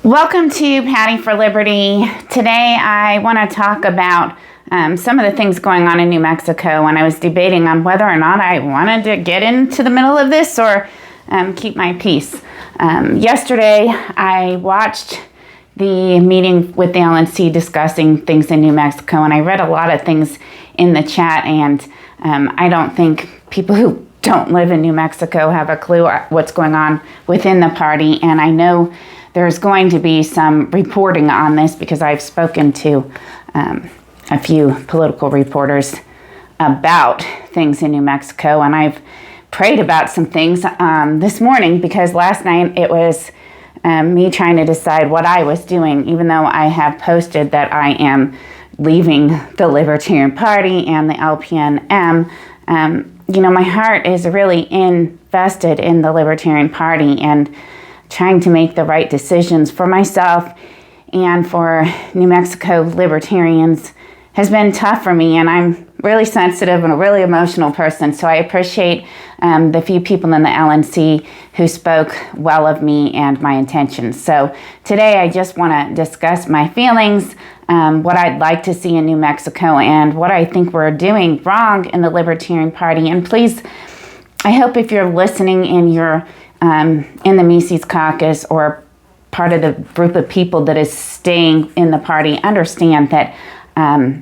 Welcome to Patty for Liberty. Today I want to talk about some of the things going on in New Mexico, and I was debating on whether or not I wanted to get into the middle of this or keep my peace. Yesterday I watched the meeting with the LNC discussing things in New Mexico, and I read a lot of things in the chat, and I don't think people who don't live in New Mexico have a clue what's going on within the party, and I know there's going to be some reporting on this because I've spoken to a few political reporters about things in New Mexico, and I've prayed about some things this morning because last night it was me trying to decide what I was doing, even though I have posted that I am leaving the Libertarian Party and the LPNM. My heart is really invested in the Libertarian Party and trying to make the right decisions for myself and for New Mexico libertarians has been tough for me, and I'm really sensitive and a really emotional person, so I appreciate the few people in the LNC who spoke well of me and my intentions. So today I just want to discuss my feelings, what I'd like to see in New Mexico, and what I think we're doing wrong in the Libertarian Party. And please, I hope if you're listening and you're in the Mises Caucus or part of the group of people that is staying in the party, understand that I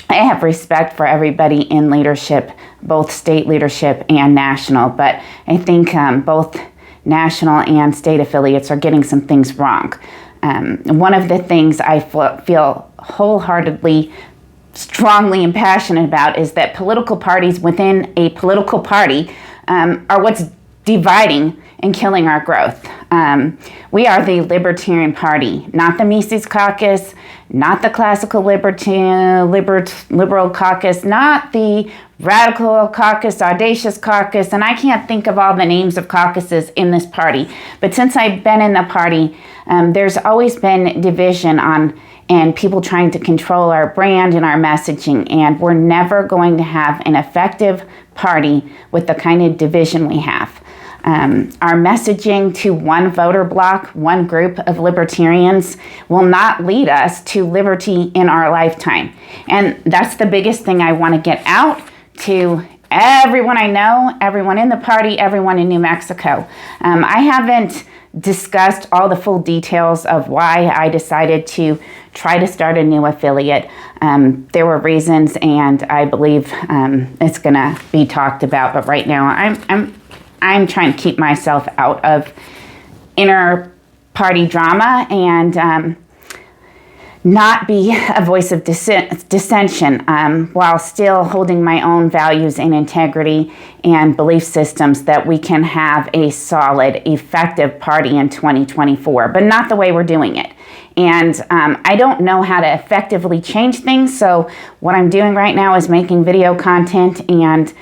have respect for everybody in leadership, both state leadership and national, but I think both national and state affiliates are getting some things wrong. One of the things I feel wholeheartedly, strongly and passionate about is that political parties within a political party are what's dividing and killing our growth. We are the Libertarian Party, not the Mises Caucus, not the Classical Liberal Caucus, not the Radical Caucus, Audacious Caucus, and I can't think of all the names of caucuses in this party. But since I've been in the party, there's always been division and people trying to control our brand and our messaging, and we're never going to have an effective party with the kind of division we have. Our messaging to one voter bloc, one group of libertarians, will not lead us to liberty in our lifetime. And that's the biggest thing I want to get out to everyone I know, everyone in the party, everyone in New Mexico. I haven't discussed all the full details of why I decided to try to start a new affiliate. There were reasons, and I believe it's going to be talked about. But right now, I'm trying to keep myself out of inner party drama and not be a voice of dissension while still holding my own values and integrity and belief systems that we can have a solid, effective party in 2024, but not the way we're doing it. And I don't know how to effectively change things, so what I'm doing right now is making video content and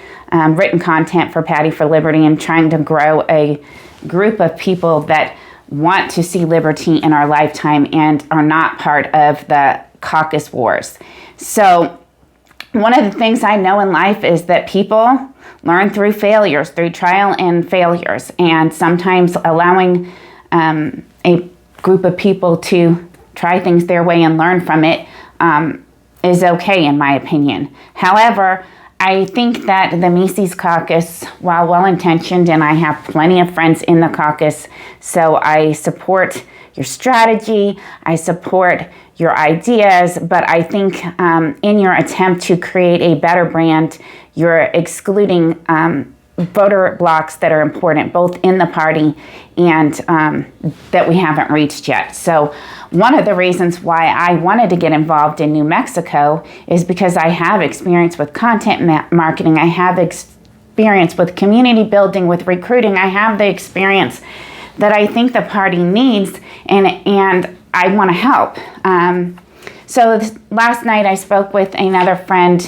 written content for Patty for Liberty and trying to grow a group of people that want to see liberty in our lifetime and are not part of the caucus wars. So one of the things I know in life is that people learn through failures, through trial and failures, and sometimes allowing a group of people to try things their way and learn from it is okay, in my opinion. However, I think that the Mises Caucus, while well-intentioned, and I have plenty of friends in the caucus, so I support your strategy, I support your ideas, but I think in your attempt to create a better brand, you're excluding voter blocks that are important, both in the party and that we haven't reached yet. So one of the reasons why I wanted to get involved in New Mexico is because I have experience with content marketing, I have experience with community building, with recruiting, I have the experience that I think the party needs, and I want to help. So last night I spoke with another friend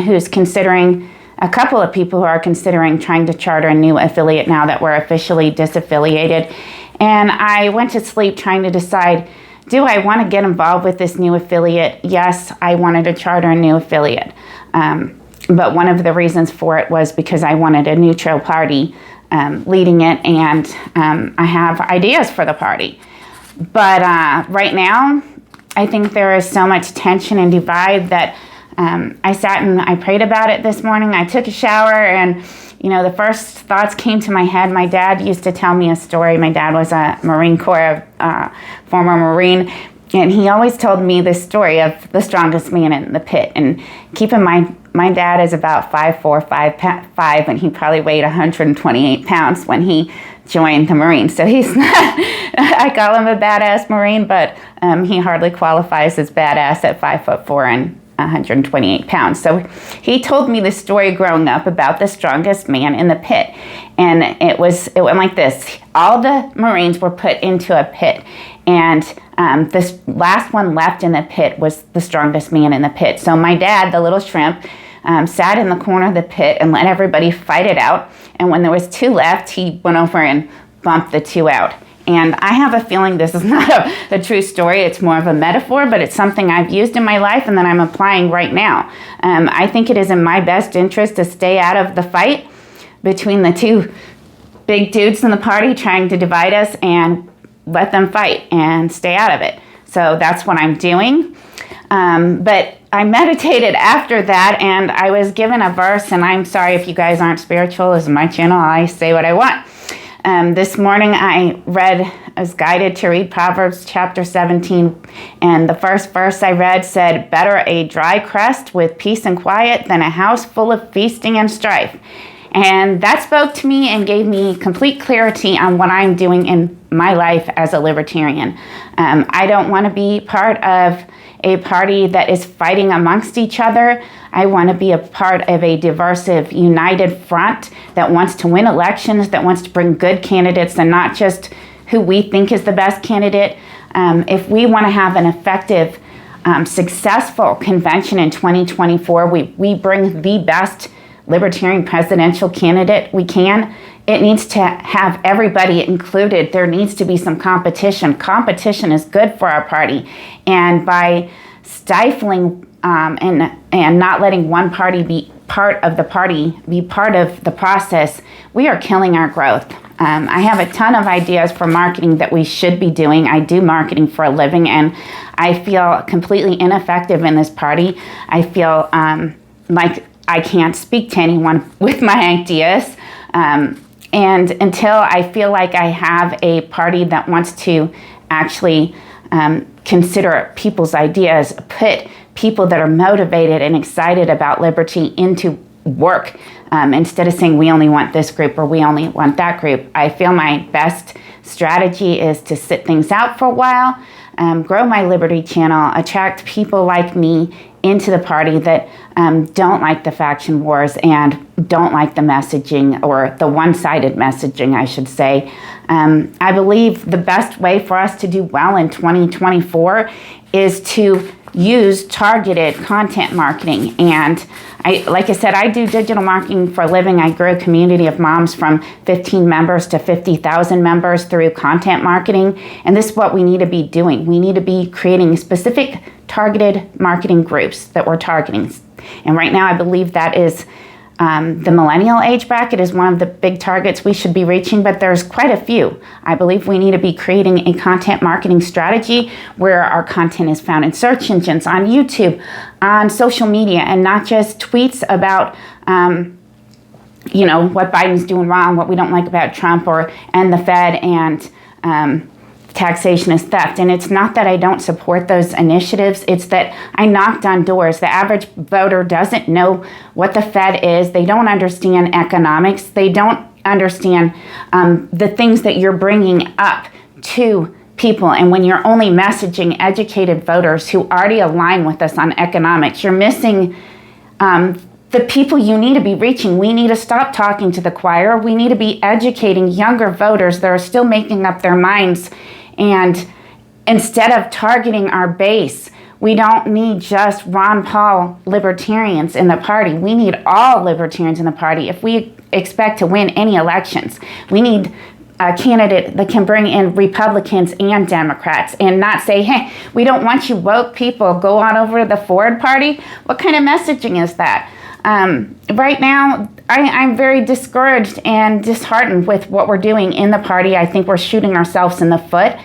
who's considering, a couple of people who are considering trying to charter a new affiliate now that we're officially disaffiliated. And I went to sleep trying to decide, do I want to get involved with this new affiliate? Yes, I wanted to charter a new affiliate. But one of the reasons for it was because I wanted a neutral party leading it, and I have ideas for the party. But right now, I think there is so much tension and divide that I sat and I prayed about it this morning. I took a shower, and the first thoughts came to my head. My dad used to tell me a story. My dad was a Marine Corps, former Marine, and he always told me this story of the strongest man in the pit. And keep in mind, my dad is about 5'4", 5'5", and he probably weighed 128 pounds when he joined the Marines. So he's not, I call him a badass Marine, but he hardly qualifies as badass at 5'4" and 128 pounds. So he told me this story growing up about the strongest man in the pit. And it went like this. All the Marines were put into a pit, and this last one left in the pit was the strongest man in the pit. So my dad, the little shrimp, sat in the corner of the pit and let everybody fight it out. And when there was 2 left, he went over and bumped the 2 out. And I have a feeling this is not a true story. It's more of a metaphor, but it's something I've used in my life and that I'm applying right now. I think it is in my best interest to stay out of the fight between the 2 big dudes in the party trying to divide us, and let them fight and stay out of it. So that's what I'm doing. But I meditated after that, and I was given a verse, and I'm sorry if you guys aren't spiritual. This is my channel. I say what I want. This morning I was guided to read Proverbs chapter 17, and the first verse I read said, "Better a dry crust with peace and quiet than a house full of feasting and strife." And that spoke to me and gave me complete clarity on what I'm doing in my life as a libertarian. I don't want to be part of a party that is fighting amongst each other. I want to be a part of a diversive, united front that wants to win elections, that wants to bring good candidates and not just who we think is the best candidate. If we want to have an effective, successful convention in 2024, we bring the best libertarian presidential candidate we can. It needs to have everybody included. There needs to be some competition. Competition is good for our party. And by stifling and not letting one party be part of the process, we are killing our growth. I have a ton of ideas for marketing that we should be doing. I do marketing for a living, and I feel completely ineffective in this party. I feel like I can't speak to anyone with my ideas. And until I feel like I have a party that wants to actually consider people's ideas, put people that are motivated and excited about liberty into work, instead of saying we only want this group or we only want that group, I feel my best strategy is to sit things out for a while, grow my Liberty channel, attract people like me into the party that don't like the faction wars and don't like the messaging, or the one-sided messaging, I should say. I believe the best way for us to do well in 2024 is to use targeted content marketing. And like I said, I do digital marketing for a living. I grew a community of moms from 15 members to 50,000 members through content marketing. And this is what we need to be doing. We need to be creating specific targeted marketing groups that we're targeting. And right now, I believe that is the millennial age bracket is one of the big targets we should be reaching, but there's quite a few. I believe we need to be creating a content marketing strategy where our content is found in search engines, on YouTube, on social media, and not just tweets about what Biden's doing wrong, what we don't like about Trump, and the Fed, and taxation is theft. And it's not that I don't support those initiatives, it's that I knocked on doors. The average voter doesn't know what the Fed is. They don't understand economics. They don't understand the things that you're bringing up to people. And when you're only messaging educated voters who already align with us on economics, you're missing the people you need to be reaching. We need to stop talking to the choir. We need to be educating younger voters that are still making up their minds. And instead of targeting our base, we don't need just Ron Paul libertarians in the party. We need all libertarians in the party. If we expect to win any elections, we need a candidate that can bring in Republicans and Democrats and not say, hey, we don't want you woke people, go on over to the Ford party. What kind of messaging is that? Right now, I'm very discouraged and disheartened with what we're doing in the party. I think we're shooting ourselves in the foot.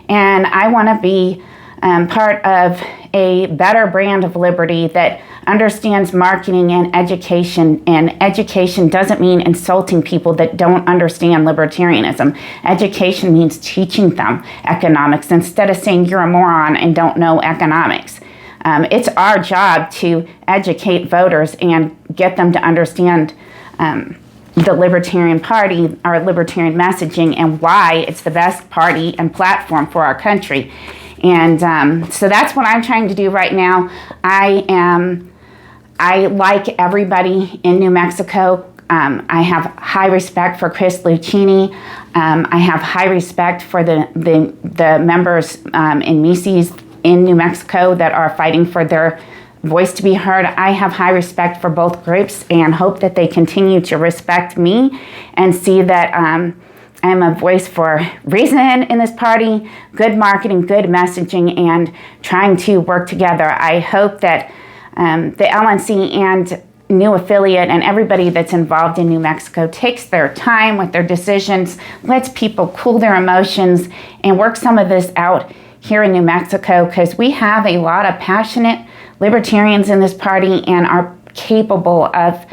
And I want to be part of a better brand of liberty that understands marketing and education. And education doesn't mean insulting people that don't understand libertarianism. Education means teaching them economics instead of saying you're a moron and don't know economics. It's our job to educate voters and get them to understand the Libertarian Party, our libertarian messaging, and why it's the best party and platform for our country. And so that's what I'm trying to do right now. I like everybody in New Mexico. I have high respect for Chris Lucchini. I have high respect for the members in Mises in New Mexico that are fighting for their voice to be heard. I have high respect for both groups and hope that they continue to respect me and see that I'm a voice for reason in this party, good marketing, good messaging, and trying to work together. I hope that the LNC and new affiliate and everybody that's involved in New Mexico takes their time with their decisions, lets people cool their emotions, and work some of this out here in New Mexico, because we have a lot of passionate libertarians in this party and are capable of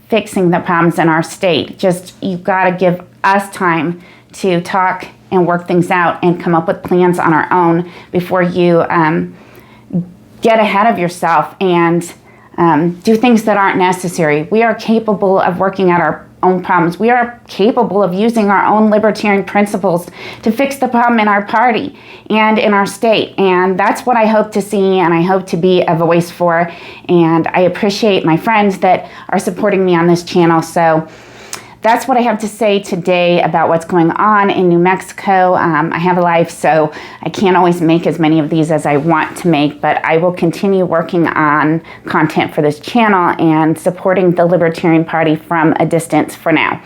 fixing the problems in our state. Just, you've got to give us time to talk and work things out and come up with plans on our own before you get ahead of yourself and do things that aren't necessary. We are capable of working out our own problems. We are capable of using our own libertarian principles to fix the problem in our party and in our state. And that's what I hope to see and I hope to be a voice for. And I appreciate my friends that are supporting me on this channel. So that's what I have to say today about what's going on in New Mexico. I have a life, so I can't always make as many of these as I want to make, but I will continue working on content for this channel and supporting the Libertarian Party from a distance for now.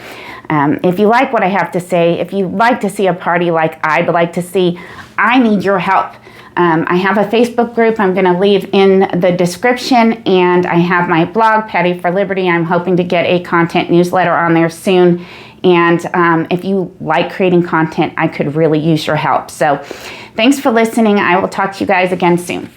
If you like what I have to say, if you like to see a party like I'd like to see, I need your help. I have a Facebook group I'm going to leave in the description, and I have my blog, Patty for Liberty. I'm hoping to get a content newsletter on there soon. And if you like creating content, I could really use your help. So thanks for listening. I will talk to you guys again soon.